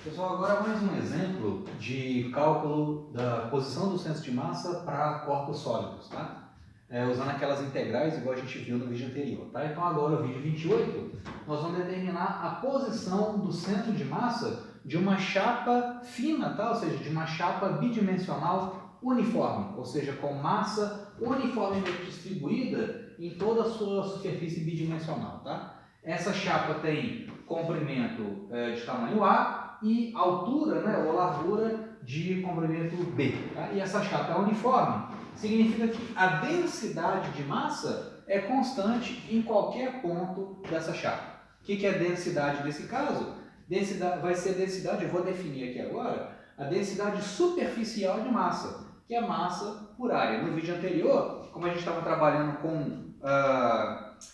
Pessoal, agora mais um exemplo de cálculo da posição do centro de massa para corpos sólidos, tá? Usando aquelas integrais igual a gente viu no vídeo anterior, tá? Então agora o vídeo 28, nós vamos determinar a posição do centro de massa de uma chapa fina, tá? Ou seja, de uma chapa bidimensional uniforme, ou seja, com massa uniformemente distribuída em toda a sua superfície bidimensional, tá? Essa chapa tem comprimento de tamanho A e altura, né, ou largura de comprimento B. Tá? E essa chapa é uniforme, significa que a densidade de massa é constante em qualquer ponto dessa chapa. O que é densidade nesse caso? Densidade, vai ser densidade, eu vou definir aqui agora, a densidade superficial de massa, que é massa por área. No vídeo anterior, como a gente estava trabalhando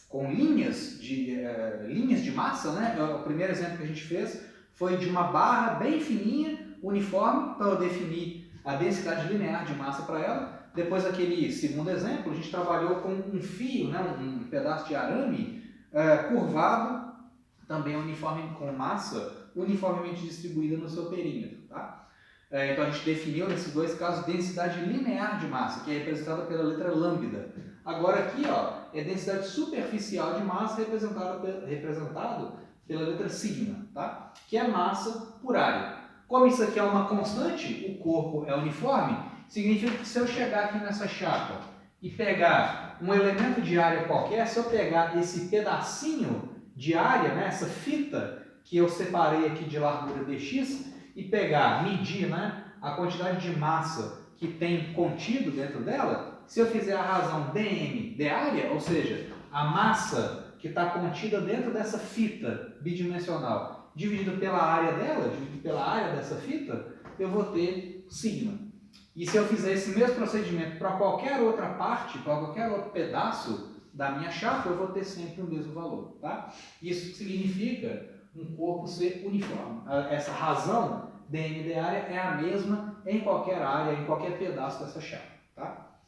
com linhas de massa, né? O primeiro exemplo que a gente fez foi de uma barra bem fininha, uniforme, então eu defini a densidade linear de massa para ela. Depois daquele segundo exemplo, a gente trabalhou com um fio, né? Um pedaço de arame curvado, também uniforme, com massa uniformemente distribuída no seu perímetro. Tá? Então a gente definiu nesses dois casos densidade linear de massa, que é representada pela letra lambda. Agora aqui, ó, é densidade superficial de massa representado pela letra sigma, tá? Que é massa por área. Como isso aqui é uma constante, o corpo é uniforme, significa que se eu chegar aqui nessa chapa e pegar um elemento de área qualquer, se eu pegar esse pedacinho de área, né, essa fita que eu separei aqui de largura dx, e pegar, medir, né, a quantidade de massa que tem contido dentro dela, se eu fizer a razão dm de área, ou seja, a massa que está contida dentro dessa fita bidimensional, dividido pela área dela, dividido pela área dessa fita, eu vou ter sigma. E se eu fizer esse mesmo procedimento para qualquer outra parte, para qualquer outro pedaço da minha chapa, eu vou ter sempre o mesmo valor. Tá? Isso significa um corpo ser uniforme. Essa razão dm de área é a mesma em qualquer área, em qualquer pedaço dessa chapa. Tá?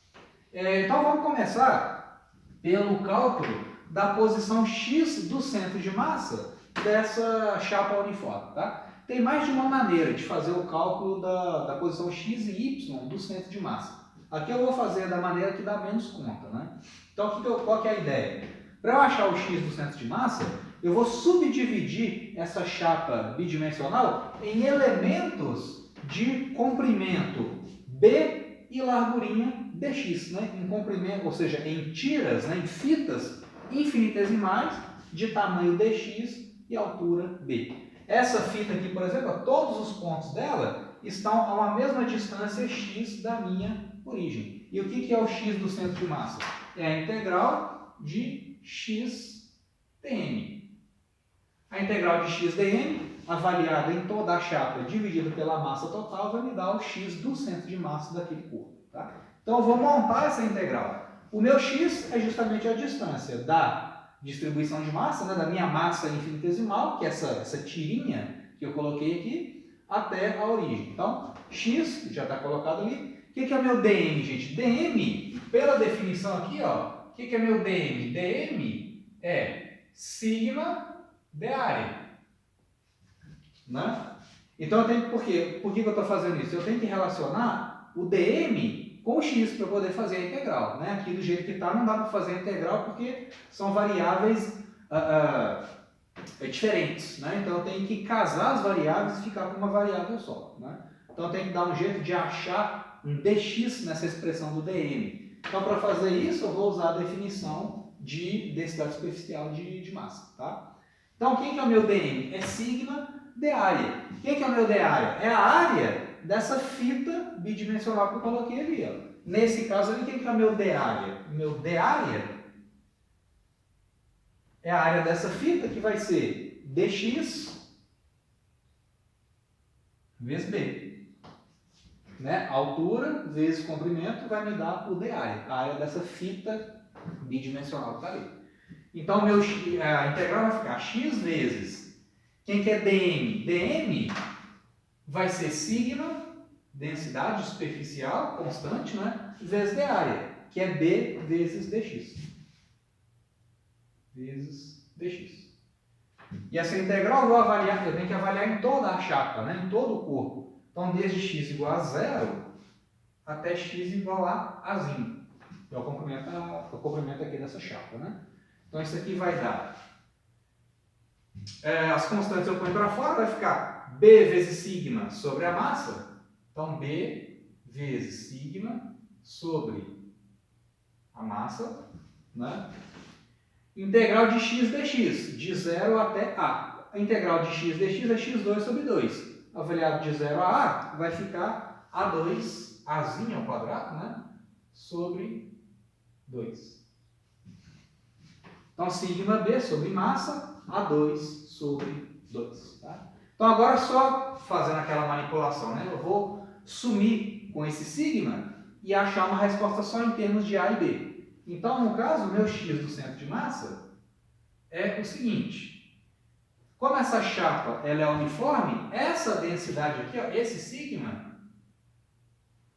Então vamos começar pelo cálculo da posição x do centro de massa dessa chapa uniforme. Tá? Tem mais de uma maneira de fazer o cálculo da posição x e y do centro de massa. Aqui eu vou fazer da maneira que dá menos conta. Né? Então qual que é a ideia? Para eu achar o x do centro de massa, eu vou subdividir essa chapa bidimensional em elementos de comprimento B e largurinha dx, né? Em comprimento, ou seja, em tiras, né? Em fitas infinitesimais de tamanho dx e altura b. Essa fita aqui, por exemplo, todos os pontos dela estão a uma mesma distância x da minha origem. E o que é o x do centro de massa? É a integral de x dm. A integral de x dm, avaliada em toda a chapa dividida pela massa total, vai me dar o x do centro de massa daquele corpo. Tá? Então eu vou montar essa integral. O meu x é justamente a distância da distribuição de massa, né, da minha massa infinitesimal, que é essa tirinha que eu coloquei aqui, até a origem. Então, x, já está colocado ali. O que é meu dm, gente? dm, pela definição aqui, ó, o que é meu dm? dm é sigma de área. Né? Então, eu tenho, por que eu estou fazendo isso? Eu tenho que relacionar o dm com o x para poder fazer a integral. Né? Aqui do jeito que está, não dá para fazer a integral porque são variáveis diferentes. Né? Então, eu tenho que casar as variáveis e ficar com uma variável só. Né? Então, eu tenho que dar um jeito de achar um dx nessa expressão do dm. Então, para fazer isso, eu vou usar a definição de densidade superficial de massa. Tá? Então, quem que é o meu dm? É sigma de área. Quem que é o meu de área? É a área dessa fita bidimensional que eu coloquei ali. Ó. Nesse caso ali, quem que é o meu de área? O meu de área é a área dessa fita, que vai ser dx vezes b. Né? Altura vezes comprimento vai me dar o de área, a área dessa fita bidimensional que está ali. Então, a integral vai ficar x vezes, quem que é dm? dm vai ser sigma, densidade superficial, constante, né? Vezes de área, que é b vezes dx. Vezes dx. E essa integral eu tenho que avaliar em toda a chapa, né? Em todo o corpo. Então, desde x igual a 0 até x igual a azinho. É o comprimento aqui dessa chapa, né? Então, isso aqui vai dar... as constantes eu ponho para fora, vai ficar B vezes sigma sobre a massa. Então, B vezes sigma sobre a massa, né? Integral de x dx, de 0 até a. A integral de x dx é x2 sobre 2. Avaliado de 0 a a, vai ficar a2, azinho ao quadrado, né? Sobre 2. Então, sigma b sobre massa, a2 sobre 2. Tá? Então, agora só fazendo aquela manipulação, né? Eu vou sumir com esse sigma e achar uma resposta só em termos de a e b. Então, no caso, o meu x do centro de massa é o seguinte. Como essa chapa ela é uniforme, essa densidade aqui, ó, esse sigma,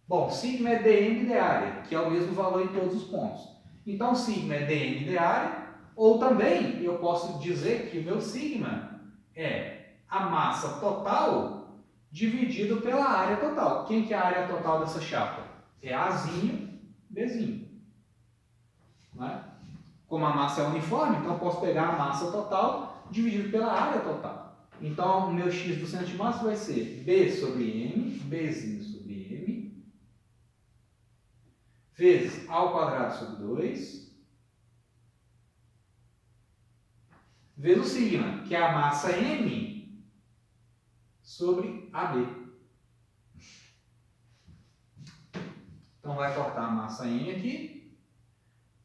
bom, sigma é dm de área, que é o mesmo valor em todos os pontos. Então, sigma é dm de área, ou também eu posso dizer que o meu sigma é a massa total dividido pela área total. Quem que é a área total dessa chapa? É Azinho, Bzinho. Né? Como a massa é uniforme, então eu posso pegar a massa total dividido pela área total. Então, o meu x do centro de massa vai ser B sobre M, Bzinho sobre M, vezes A ao quadrado sobre 2, vezes o sigma, que é a massa M sobre AB. Então, vai cortar a massa M aqui.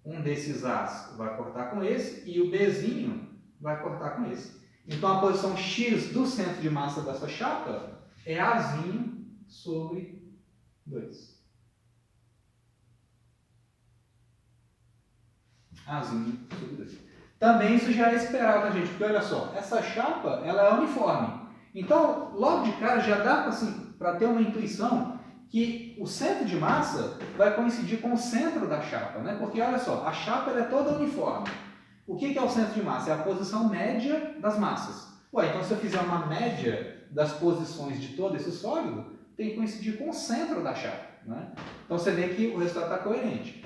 Um desses A's vai cortar com esse e o Bzinho vai cortar com esse. Então, a posição X do centro de massa dessa chapa é Azinho sobre 2. Azinho sobre 2. Também isso já é esperado, tá, gente? Porque olha só, essa chapa ela é uniforme. Então, logo de cara já dá assim, para ter uma intuição que o centro de massa vai coincidir com o centro da chapa, né? Porque olha só, a chapa ela é toda uniforme. O que é o centro de massa? É a posição média das massas. Ué, então se eu fizer uma média das posições de todo esse sólido, tem que coincidir com o centro da chapa, né? Então você vê que o resultado está coerente.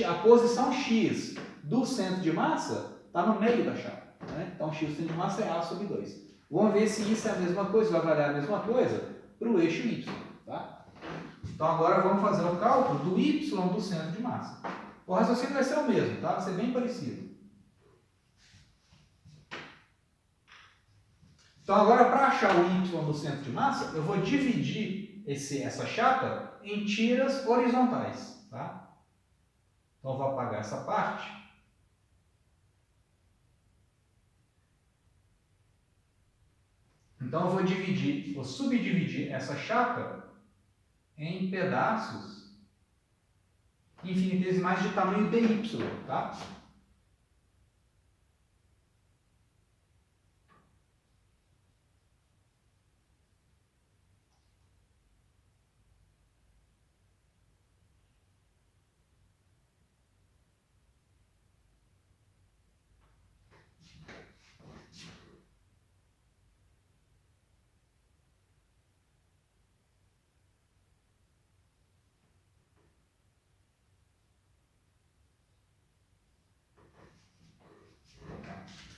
A posição X do centro de massa está no meio da chapa, né? Então x do centro de massa é A sobre 2. Vamos ver se isso é a mesma coisa, vai variar a mesma coisa para o eixo Y, tá? Então agora vamos fazer o cálculo do Y do centro de massa. O raciocínio vai ser o mesmo, tá? Vai ser bem parecido. Então agora para achar o Y do centro de massa, eu vou dividir essa chapa em tiras horizontais, tá? Então eu vou apagar essa parte. Então eu vou subdividir essa chapa em pedaços infinitesimais de tamanho dy, tá?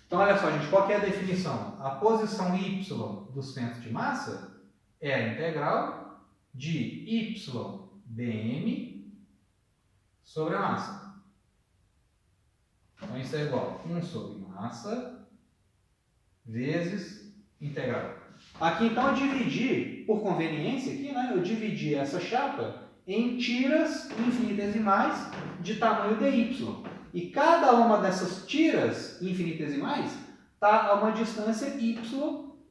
Então, olha só, gente, qual que é a definição? A posição y do centro de massa é a integral de y dm sobre a massa. Então, isso é igual a 1 sobre massa vezes integral. Aqui, então, eu dividi, por conveniência aqui, né, eu dividi essa chapa em tiras infinitesimais de tamanho dy. E cada uma dessas tiras infinitesimais está a uma distância y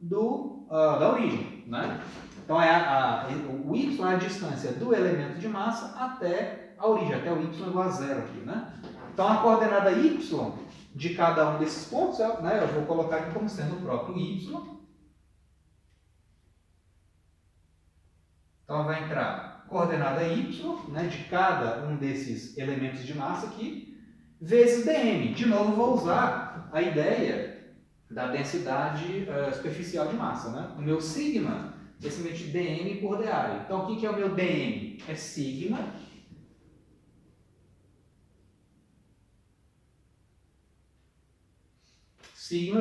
da origem, né? Então, o y é a distância do elemento de massa até a origem, até o y igual a 0 aqui, né? Então, a coordenada y de cada um desses pontos, né, eu vou colocar aqui como sendo o próprio y. Então, vai entrar coordenada y, né, de cada um desses elementos de massa aqui, vezes dm. De novo, vou usar a ideia da densidade superficial de massa, né? O meu sigma é simplesmente dm por d área. Então, o que é o meu dm? É sigma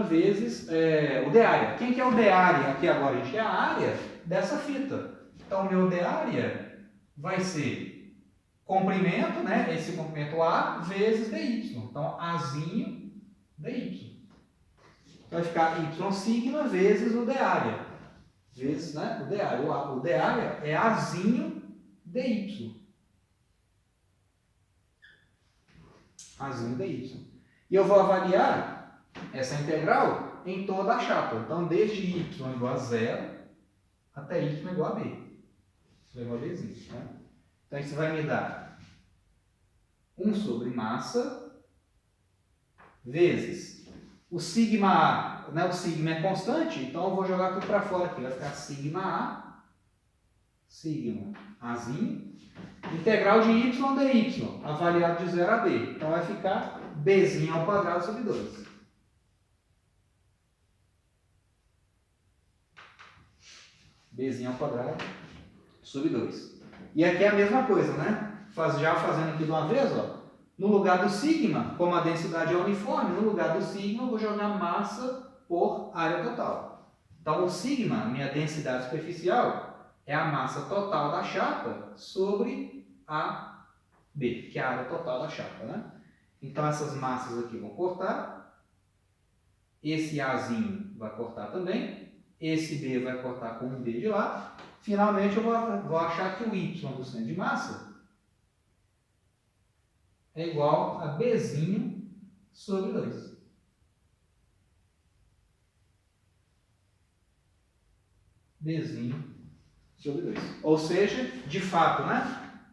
vezes o d área. Quem que é o d área aqui agora, gente? É a área dessa fita. Então, o meu d área vai ser comprimento, né? Esse comprimento A vezes dy. Então, Azinho dy. Então, vai ficar y sigma vezes o d área. Vezes, né? O d área. O d área é Azinho dy. Azinho dy. E eu vou avaliar essa integral em toda a chapa. Então, desde y igual a 0 até y igual a b. Isso é igual a bzinho, né? Então, isso vai me dar 1 sobre massa vezes o sigma A, né? O sigma é constante, então eu vou jogar tudo para fora aqui. Vai ficar sigma A, sigma Azinho, integral de y dy, avaliado de 0 a b. Então vai ficar bzinho ao quadrado sobre 2. Bzinho ao quadrado sobre 2. E aqui é a mesma coisa, né? Já fazendo aqui de uma vez, ó. No lugar do sigma, como a densidade é uniforme, no lugar do sigma eu vou jogar massa por área total. Então, o sigma, minha densidade superficial, é a massa total da chapa sobre a B, que é a área total da chapa, né? Então, essas massas aqui vão cortar. Esse Azinho vai cortar também. Esse B vai cortar com um B de lá. Finalmente, eu vou achar que o Y do centro de massa é igual a Bzinho sobre 2. Bzinho sobre 2. Ou seja, de fato, né?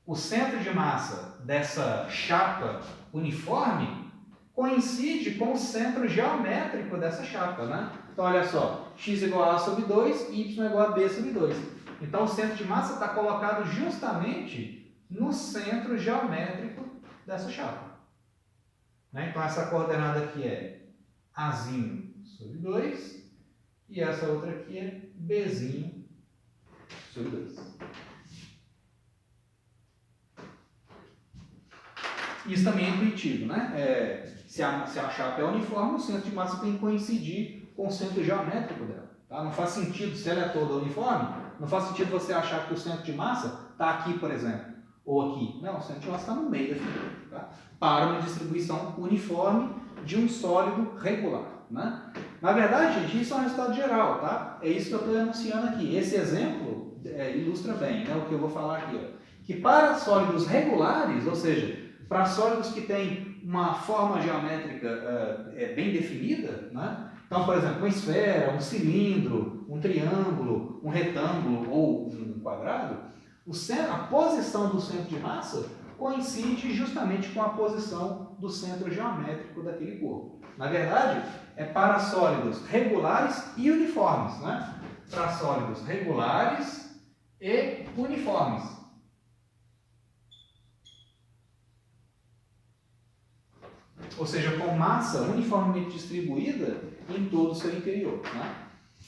O centro de massa dessa chapa uniforme coincide com o centro geométrico dessa chapa, né? Então, olha só, x igual a sobre 2, y igual a b sobre 2. Então, o centro de massa está colocado justamente no centro geométrico dessa chapa. Né? Então, essa coordenada aqui é Azinho sobre 2 e essa outra aqui é Bzinho sobre 2. Isso também é intuitivo, né? Se a chapa é uniforme, o centro de massa tem que coincidir com o centro geométrico dela. Tá? Não faz sentido, se ela é toda uniforme, não faz sentido você achar que o centro de massa está aqui, por exemplo, ou aqui. Não, o centro de massa está no meio da figura. Tá? Para uma distribuição uniforme de um sólido regular. Né? Na verdade, gente, isso é um resultado geral. Tá? É isso que eu estou enunciando aqui. Esse exemplo ilustra bem, né, o que eu vou falar aqui. Ó. Que para sólidos regulares, ou seja, para sólidos que têm uma forma geométrica bem definida, né? Então, por exemplo, uma esfera, um cilindro, um triângulo, um retângulo ou um quadrado, a posição do centro de massa coincide justamente com a posição do centro geométrico daquele corpo. Na verdade, é para sólidos regulares e uniformes, né? Para sólidos regulares e uniformes. Ou seja, com massa uniformemente distribuída em todo o seu interior. Né?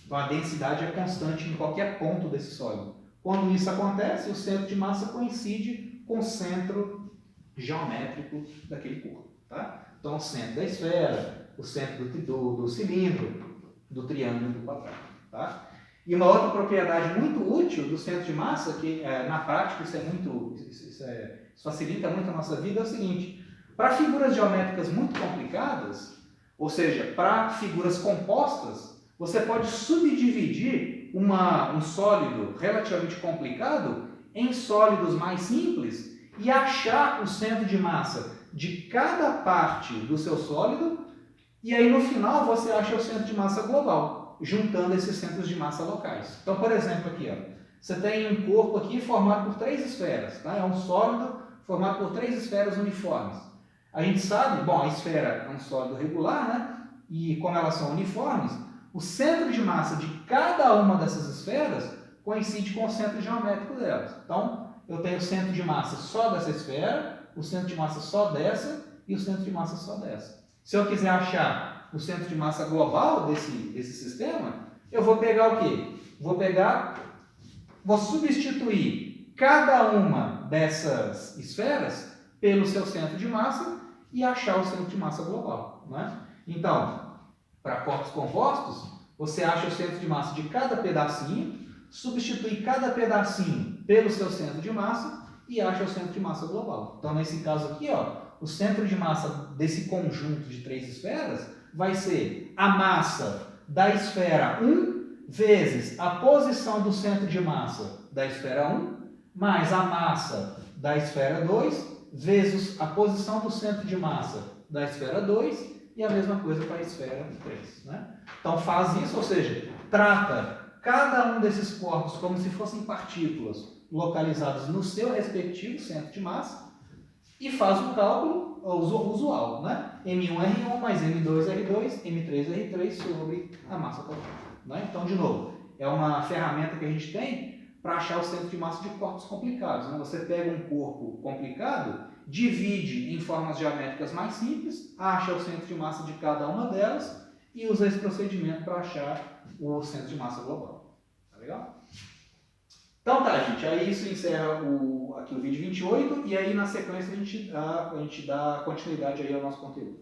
Então, a densidade é constante em qualquer ponto desse sólido. Quando isso acontece, o centro de massa coincide com o centro geométrico daquele corpo. Tá? Então, o centro da esfera, o centro do cilindro, do triângulo e do quadrado. Tá? E uma outra propriedade muito útil do centro de massa, que na prática isso facilita muito a nossa vida, é o seguinte: para figuras geométricas muito complicadas, ou seja, para figuras compostas, você pode subdividir um sólido relativamente complicado em sólidos mais simples e achar o centro de massa de cada parte do seu sólido, e aí no final você acha o centro de massa global, juntando esses centros de massa locais. Então, por exemplo, aqui, ó, você tem um corpo aqui formado por 3 esferas, tá? É um sólido formado por 3 esferas uniformes. A gente sabe, bom, a esfera é um sólido regular, né? E como elas são uniformes, o centro de massa de cada uma dessas esferas coincide com o centro geométrico delas. Então, eu tenho o centro de massa só dessa esfera, o centro de massa só dessa e o centro de massa só dessa. Se eu quiser achar o centro de massa global desse sistema, eu vou pegar o quê? Vou substituir cada uma dessas esferas pelo seu centro de massa e achar o centro de massa global, né? Então, para corpos compostos, você acha o centro de massa de cada pedacinho, substitui cada pedacinho pelo seu centro de massa e acha o centro de massa global. Então, nesse caso aqui, ó, o centro de massa desse conjunto de 3 esferas vai ser a massa da esfera 1 vezes a posição do centro de massa da esfera 1 mais a massa da esfera 2 vezes a posição do centro de massa da esfera 2 e a mesma coisa para a esfera 3. Né? Então faz isso, ou seja, trata cada um desses corpos como se fossem partículas localizadas no seu respectivo centro de massa e faz o cálculo usual, né? M1R1 mais M2R2, M3R3 sobre a massa total. Né? Então, de novo, é uma ferramenta que a gente tem para achar o centro de massa de corpos complicados. Né? Você pega um corpo complicado, divide em formas geométricas mais simples, acha o centro de massa de cada uma delas e usa esse procedimento para achar o centro de massa global. Tá legal? Então tá, gente, aí isso encerra aqui o vídeo 28 e aí na sequência a gente dá continuidade aí ao nosso conteúdo.